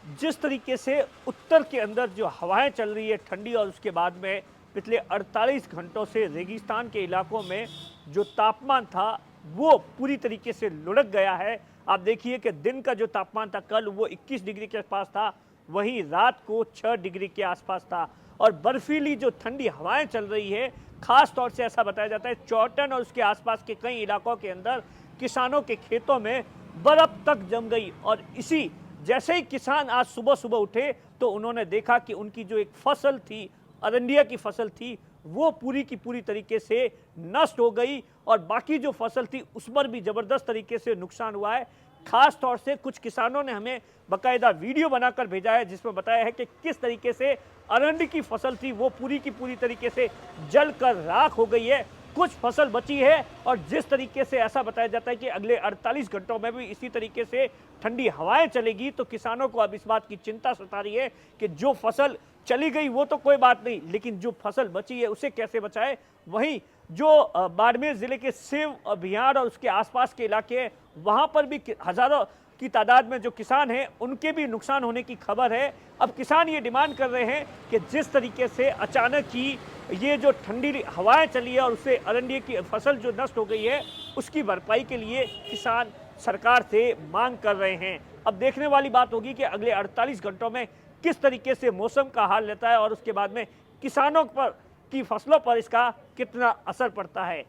जिस तरीके से उत्तर के अंदर जो हवाएं चल रही है ठंडी और उसके बाद में पिछले 48 घंटों से रेगिस्तान के इलाकों में जो तापमान था वो पूरी तरीके से लुढ़क गया है। आप देखिए कि दिन का जो तापमान था कल वो 21 डिग्री के आसपास था, वहीं रात को 6 डिग्री के आसपास था और बर्फीली जो ठंडी हवाएं चल रही है, खास तौर से ऐसा बताया जाता है चौटन और उसके आसपास के कई इलाकों के अंदर किसानों के खेतों में बर्फ तक जम गई। और इसी जैसे ही किसान आज सुबह सुबह उठे तो उन्होंने देखा कि उनकी जो एक फसल थी, अरंडिया की फसल थी, वो पूरी की पूरी तरीके से नष्ट हो गई और बाकी जो फसल थी उस पर भी जबरदस्त तरीके से नुकसान हुआ है। खास तौर से कुछ किसानों ने हमें बकायदा वीडियो बनाकर भेजा है जिसमें बताया है कि किस तरीके से अरंडी की फसल थी वो पूरी की पूरी तरीके से जलकर राख हो गई है, कुछ फसल बची है और जिस तरीके से ऐसा बताया जाता है कि अगले 48 घंटों में भी इसी तरीके से ठंडी हवाएं चलेगी तो किसानों को अब इस बात की चिंता सता रही है कि जो फसल चली गई वो तो कोई बात नहीं, लेकिन जो फसल बची है उसे कैसे बचाए। वहीं जो बाड़मेर जिले के सेव अभियान और उसके आसपास के इलाके हैं वहां पर भी हजारों की तादाद में जो किसान हैं उनके भी नुकसान होने की खबर है। अब किसान ये डिमांड कर रहे हैं कि जिस तरीके से अचानक ही ये जो ठंडी हवाएं चली है और उससे अरंडी की फसल जो नष्ट हो गई है उसकी भरपाई के लिए किसान सरकार से मांग कर रहे हैं। अब देखने वाली बात होगी कि अगले 48 घंटों में किस तरीके से मौसम का हाल रहता है और उसके बाद में किसानों पर की फसलों पर इसका कितना असर पड़ता है।